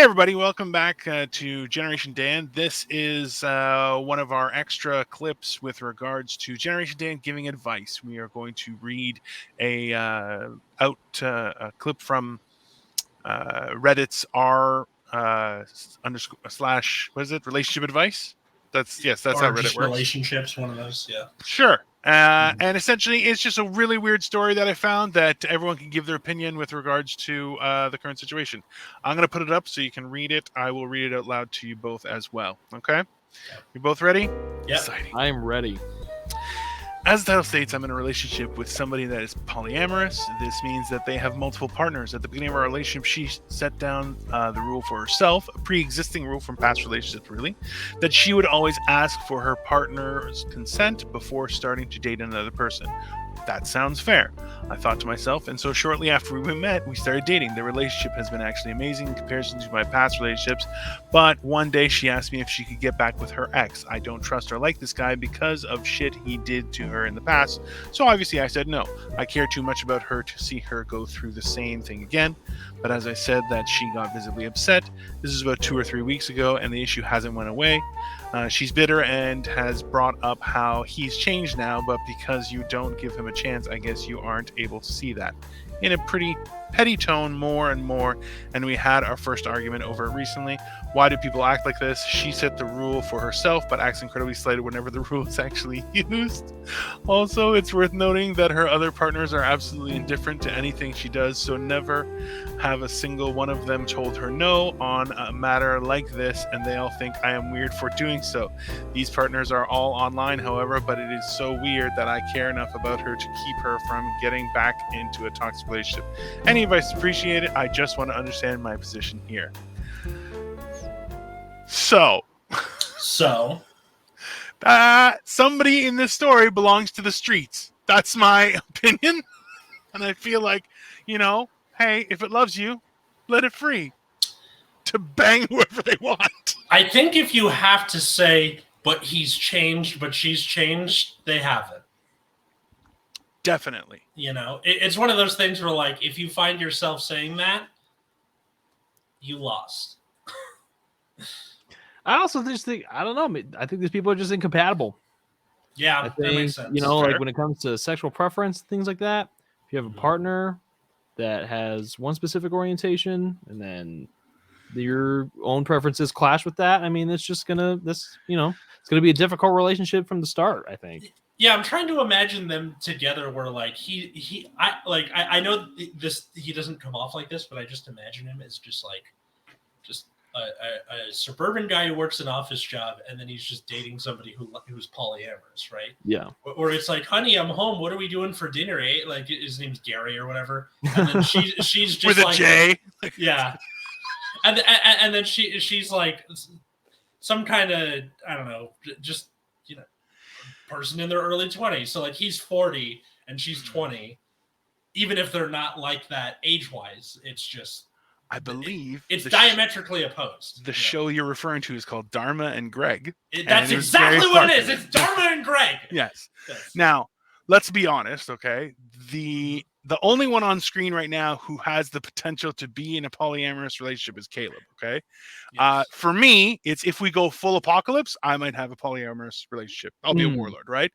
Hey, everybody, welcome back to Generation Dan. This is one of our extra clips with regards to Generation Dan giving advice. We are going to read a clip from Reddit's r underscore slash, what is it, relationship advice? That's how Or Reddit just works. relationships, one of those, yeah. Sure. And essentially, it's just a really weird story that I found that everyone can give their opinion with regards to the current situation. I'm going to put it up so you can read it. I will read it out loud to you both as well. Okay? You both ready? Yep. Exciting. I am ready. As the title states, I'm in a relationship with somebody that is polyamorous. This means that they have multiple partners. At the beginning of our relationship, she set down the rule for herself, a pre-existing rule from past relationships, really, that she would always ask for her partner's consent before starting to date another person. That sounds fair, I thought to myself, and so shortly after we met, we started dating. The relationship has been actually amazing in comparison to my past relationships, but one day she asked me if she could get back with her ex. I don't trust or like this guy because of shit he did to her in the past, so obviously I said no. I care too much about her to see her go through the same thing again, but as I said that she got visibly upset. This is about 2 or 3 weeks ago, and the issue hasn't went away. She's bitter and has brought up how he's changed now, but because you don't give him a chance, I guess you aren't able to see that. In a pretty petty tone, more and more, and we had our first argument over it recently. Why do people act like this? She set the rule for herself, but acts incredibly slighted whenever the rule is actually used. Also, it's worth noting that her other partners are absolutely indifferent to anything she does, so never have a single one of them told her no on a matter like this, and they all think I am weird for doing so. These partners are all online, however, but it is so weird that I care enough about her to keep her from getting back into a toxic relationship. Any advice appreciated. I just want to understand my position here. So, somebody in this story belongs to the streets. That's my opinion. And I feel like, hey, if it loves you, let it free to bang whoever they want. I think if you have to say, but he's changed, but she's changed, they haven't. Definitely. It's one of those things where, like, if you find yourself saying that, you lost. I also just think, I don't know, I think these people are just incompatible. Yeah, I think, that makes sense. like when it comes to sexual preference, things like that, if you have a partner that has one specific orientation and then your own preferences clash with that, I mean, it's just it's gonna be a difficult relationship from the start, I think. Yeah, I'm trying to imagine them together where, like, I know this, he doesn't come off like this, but I just imagine him as just a suburban guy who works an office job, and then he's just dating somebody who's polyamorous, right? Yeah. Or it's like, honey, I'm home. What are we doing for dinner? Eh? Like, his name's Gary or whatever, and then she's just with a J. Yeah, and then she's like some kind of, I don't know, just person in their early 20s. So like he's 40 and she's 20. Even if they're not like that age-wise, it's just, I believe it's diametrically opposed. The show you're referring to is called Dharma and Greg. That's exactly what it is. It's Dharma and Greg. Yes. Now, let's be honest, okay? The only one on screen right now who has the potential to be in a polyamorous relationship is Caleb, okay? Yes. For me, it's if we go full apocalypse, I might have a polyamorous relationship. I'll be a warlord, right?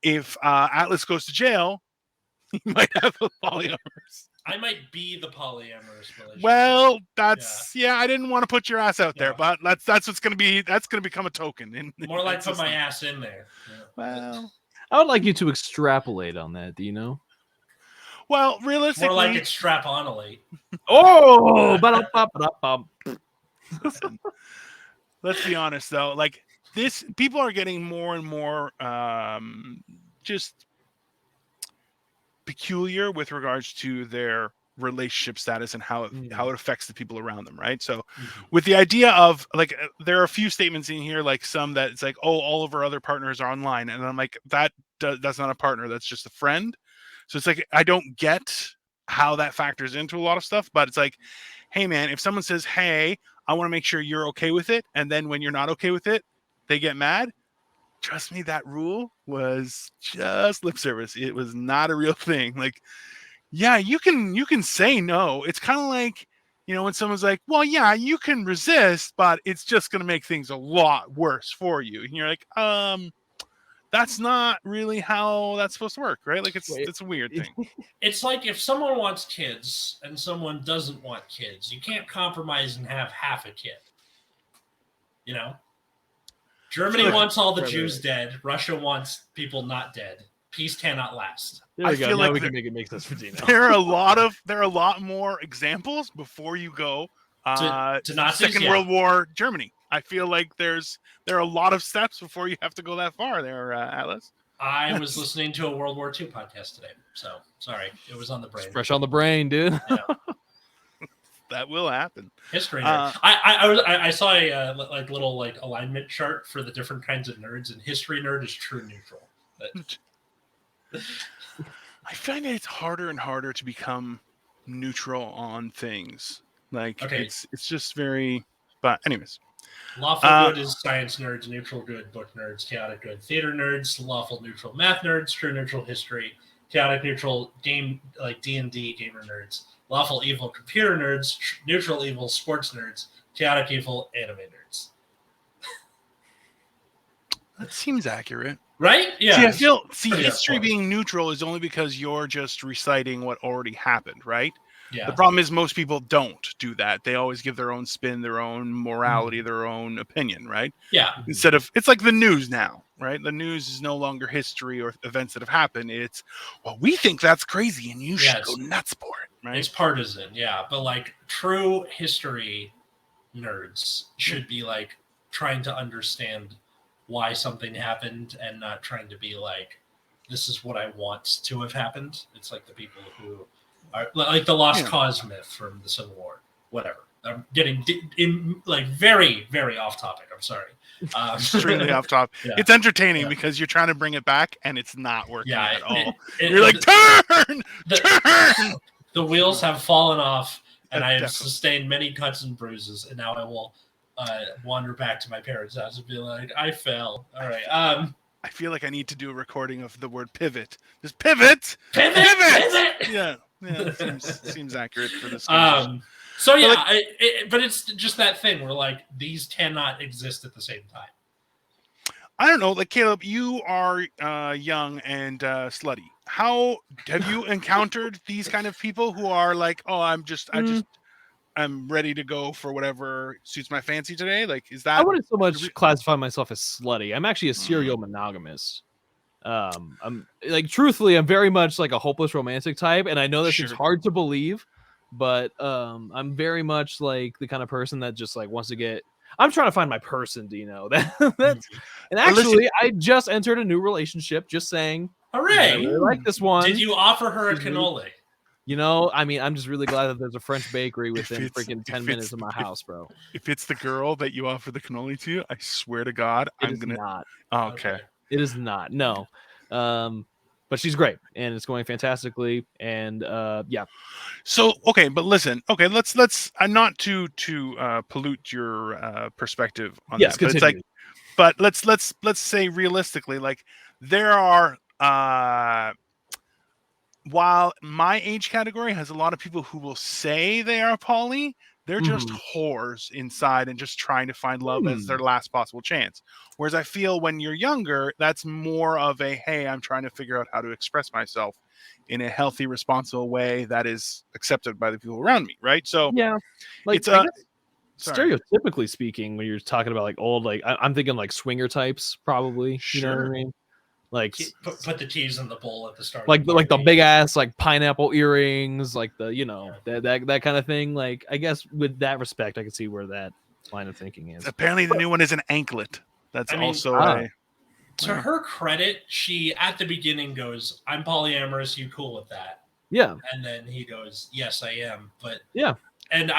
If Atlas goes to jail, he might have a polyamorous. I might be the polyamorous relationship. Well, that's I didn't want to put your ass out there, but that's what's gonna be. That's gonna become a token. More like put my ass in there. Yeah. Well, I would like you to extrapolate on that, Dino. Well, realistically, more like extrapolate. Oh, listen, let's be honest though. Like this, people are getting more and more just peculiar with regards to their relationship status and how it affects the people around them, right? So with the idea of like there are a few statements in here, like some that it's like, oh, all of our other partners are online, and I'm like, that's not a partner, that's just a friend. So it's like I don't get how that factors into a lot of stuff, but it's like, hey man, if someone says, hey, I want to make sure you're okay with it, and then when you're not okay with it, they get mad, trust me, that rule was just lip service. It was not a real thing. Like, yeah, you can say no. It's kind of like You know, when someone's like, well, yeah, you can resist, but it's just going to make things a lot worse for you. And you're like, that's not really how that's supposed to work, right? Like it's a weird thing. It's like if someone wants kids and someone doesn't want kids, you can't compromise and have half a kid. You know? Germany wants all the Jews dead. Russia wants people not dead. Peace cannot last. There we go. feel Now like we can make sense for Dino. There are a lot more examples before you go to Nazis, Second World War Germany. I feel like there are a lot of steps before you have to go that far there, Atlas. I was listening to a World War II podcast today, so sorry, it was on the brain. It's fresh on the brain, dude. Yeah. That will happen. History nerd. I saw a little alignment chart for the different kinds of nerds, and history nerd is true neutral. But... I find that it's harder and harder to become neutral on things. Like it's just very. But anyways, lawful good is science nerds, neutral good book nerds, chaotic good theater nerds, lawful neutral math nerds, true neutral history, chaotic neutral game like D&D gamer nerds, lawful evil computer nerds, neutral evil sports nerds, chaotic evil anime nerds. That seems accurate. Right? Yeah. History being neutral is only because you're just reciting what already happened, right? Yeah. The problem is most people don't do that. They always give their own spin, their own morality, their own opinion, right? Yeah. Instead of, it's like the news now, right? The news is no longer history or events that have happened. It's, well, we think that's crazy and you should go nuts for it, right? It's partisan, yeah. But like true history nerds should be like trying to understand why something happened and not trying to be like, this is what I want to have happened. It's like the people who are like the Lost Cause myth from the Civil War, whatever. I'm getting very, very off topic. I'm sorry. Extremely off topic. Yeah. It's entertaining because you're trying to bring it back and it's not working at all. You're like, turn! The wheels have fallen off and I have sustained many cuts and bruises, and now I will wander back to my parents' house and be like, I fell. All right. I feel like I need to do a recording of the word pivot. Just pivot! Pivot! Yeah. Seems accurate for this. So yeah, but it's just that thing where like these cannot exist at the same time. I don't know, like Caleb, you are young and slutty. How have you encountered these kind of people who are like, oh, I'm ready to go for whatever suits my fancy today? Like, is that? I wouldn't so much classify myself as slutty. I'm actually a serial monogamist. I'm like, truthfully, I'm very much like a hopeless romantic type, and I know that it's hard to believe, but I'm very much like the kind of person that just like wants to get. I'm trying to find my person, Dino. That's and actually, I just entered a new relationship. Just saying, hooray! I really like this one. Did you offer her a cannoli? You know, I mean, I'm just really glad that there's a French bakery within freaking 10 minutes of my house, bro. If it's the girl that you offer the cannoli to, I swear to God, I'm gonna. Not. Oh, okay. It is not. No. But she's great and it's going fantastically. And yeah. So okay, but listen, okay, let's not to pollute your perspective on that. But it's like, but let's say realistically, like there are while my age category has a lot of people who will say they are poly, they're just whores inside and just trying to find love as their last possible chance. Whereas I feel when you're younger, that's more of a, hey, I'm trying to figure out how to express myself in a healthy, responsible way that is accepted by the people around me, right? So yeah, like it's stereotypically speaking, when you're talking about like old, like I'm thinking like swinger types, probably. You know what I mean? Like put the T's in the bowl at the start. Like the big ass like pineapple earrings, like the that kind of thing. Like I guess with that respect, I can see where that line of thinking is. Apparently, the new one is an anklet. That's also to her credit, she at the beginning goes, "I'm polyamorous. You cool with that?" Yeah. And then he goes, "Yes, I am." But yeah. And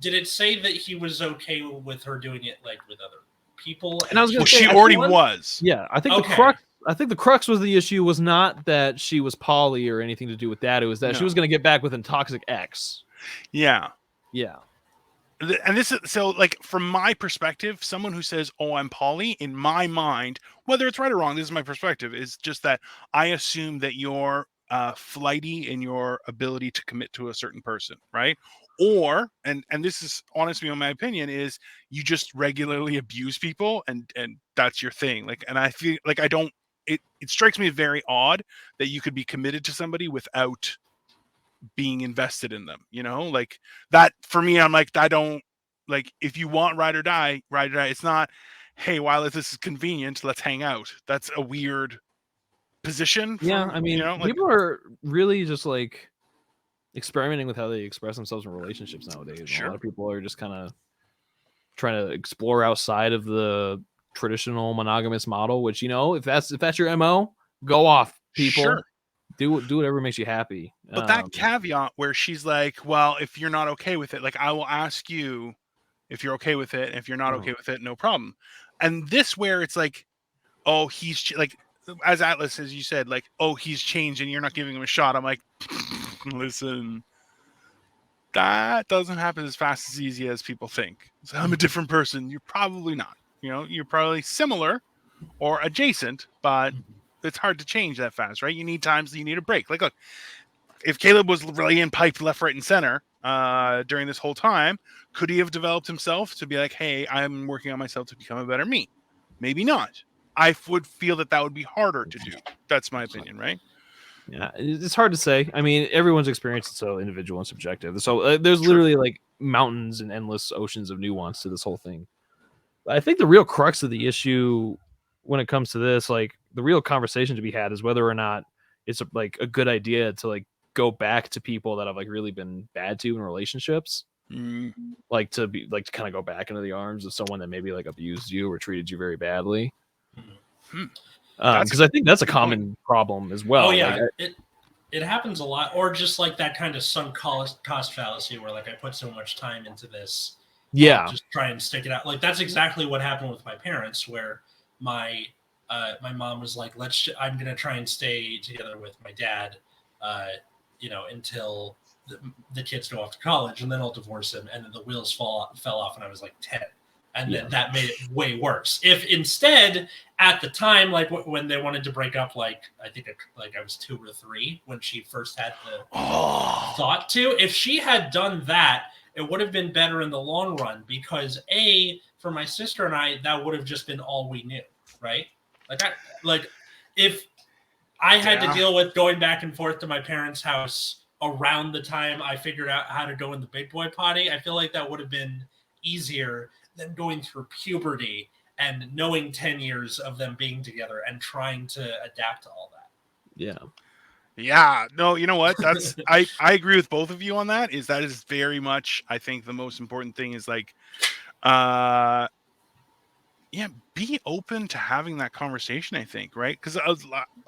did it say that he was okay with her doing it like with other people? And I was going to say, she already was. Yeah, I think the crux was the issue was not that she was poly or anything to do with that. It was that she was going to get back with a toxic ex. Yeah. Yeah. And this is so like from my perspective, someone who says, "Oh, I'm poly," in my mind, whether it's right or wrong, this is my perspective, is just that I assume that you're flighty in your ability to commit to a certain person, right? Or and this is honestly my opinion is you just regularly abuse people and that's your thing. Like, and I feel like I don't. It strikes me very odd that you could be committed to somebody without being invested in them. You know, like that for me. I'm like I don't like if you want ride or die, ride or die. It's not. Hey, while this is convenient, let's hang out. That's a weird position Yeah, from I mean, like people are really just like experimenting with how they express themselves in relationships nowadays. And a Sure. lot of people are just kind of trying to explore outside of the traditional monogamous model. Which if that's your mo, go off, people. Sure. Do whatever makes you happy. But that caveat where she's like, well, if you're not okay with it, like I will ask you if you're okay with it. If you're not okay with it, no problem. And this where it's like, oh, he's like, as Atlas, as you said, like, oh, he's changed and you're not giving him a shot. I'm like, listen, that doesn't happen as fast as easy as people think. So I'm a different person. You're probably not. You're probably similar or adjacent, but it's hard to change that fast, right? You need times that you need a break. Like, look, if Caleb was really in piped left, right, and center during this whole time, could he have developed himself to be like, hey, I'm working on myself to become a better me? Maybe not. I would feel that would be harder to do. That's my opinion, right? Yeah, it's hard to say. I mean, everyone's experience is so individual and subjective. So there's literally like mountains and endless oceans of nuance to this whole thing. But I think the real crux of the issue when it comes to this, like the real conversation to be had, is whether or not it's like a good idea to like go back to people that have like really been bad to you in relationships. Like to kind of go back into the arms of someone that maybe like abused you or treated you very badly. Because I think that's a common problem as well. Oh yeah, it happens a lot, or just like that kind of sunk cost fallacy where like I put so much time into this, just try and stick it out. Like that's exactly what happened with my parents, where my mom was like, I'm gonna try and stay together with my dad, until the kids go off to college, and then I'll divorce him, and then the wheels fell off, and I was like 10. And then that made it way worse. If instead, at the time, like when they wanted to break up, like I think I was 2 or 3 when she first had the thought to. If she had done that, it would have been better in the long run because for my sister and I, that would have just been all we knew, right? Like if I had to deal with going back and forth to my parents' house around the time I figured out how to go in the big boy potty, I feel like that would have been easier than going through puberty and knowing 10 years of them being together and trying to adapt to all that. Yeah. No, you know what? That's I agree with both of you on that. That is very much, I think the most important thing is like be open to having that conversation, I think, right? Because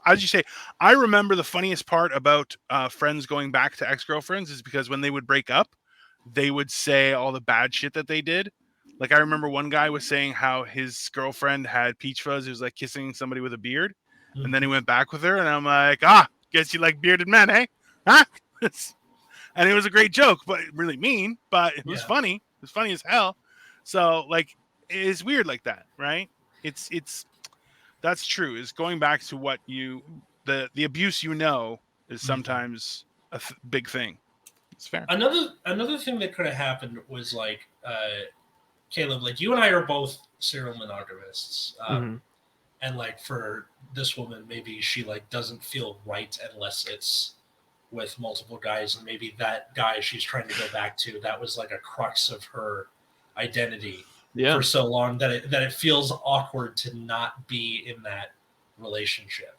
as you say, I remember the funniest part about friends going back to ex-girlfriends is because when they would break up, they would say all the bad shit that they did. Like I remember one guy was saying how his girlfriend had peach fuzz. He was like kissing somebody with a beard. And then he went back with her. And I'm like, guess you like bearded men, eh? Huh? And it was a great joke, but really mean, but it was funny. It was funny as hell. So like, it's weird like that, right? It's that's true. Is going back to what the abuse is sometimes a big thing. It's fair. Another thing that could have happened was like, Caleb, like you and I are both serial monogamists. And like for this woman, maybe she like doesn't feel right unless it's with multiple guys. And maybe that guy she's trying to go back to, that was like a crux of her identity for so long that it feels awkward to not be in that relationship.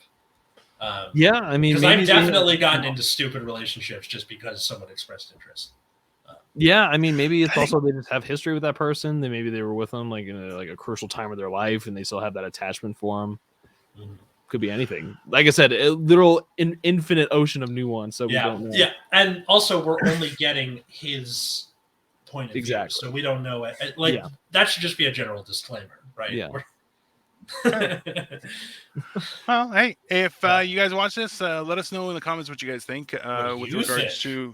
I mean, because I've definitely gotten into stupid relationships just because someone expressed interest. I mean, maybe it's also they just have history with that person. Maybe they were with them like in a crucial time of their life, and they still have that attachment for them. Could be anything. Like I said, a literal infinite ocean of nuance. So we don't know. Yeah, and also we're only getting his point of view, so we don't know it. Like that should just be a general disclaimer, right? Yeah. Well, hey, if you guys watch this, let us know in the comments what you guys think with regards to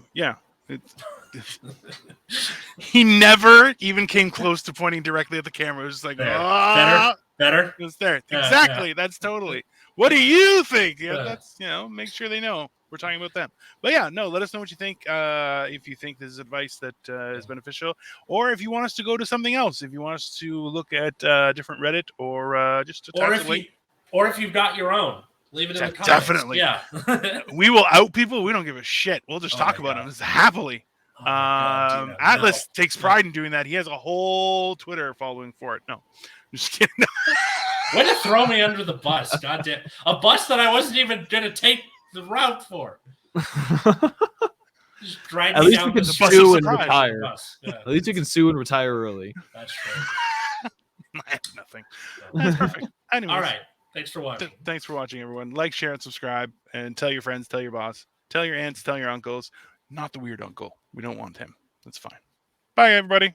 he never even came close to pointing directly at the camera. It was just like, better. It was there. Exactly. That's totally. What do you think? That's make sure they know. We're talking about them. But yeah, no, let us know what you think. If you think this is advice that is beneficial, or if you want us to go to something else, if you want us to look at different Reddit or just or if you've got your own, leave it in the comments. Definitely. Yeah. We will out people. We don't give a shit. We'll just talk about them happily. Atlas takes pride in doing that. He has a whole Twitter following for it. No, just kidding. Way to throw me under the bus. Goddamn. A bus that I wasn't even going to take the route for. Just drag At me least down you can the sue and surprise retire. bus. Yeah. At least you can sue and retire early. That's true. I have nothing. That's perfect. Anyways, all right. Thanks for watching. Thanks for watching, everyone. Like, share, and subscribe. And tell your friends, tell your boss, tell your aunts, tell your uncles. Not the weird uncle. We don't want him. That's fine. Bye, everybody.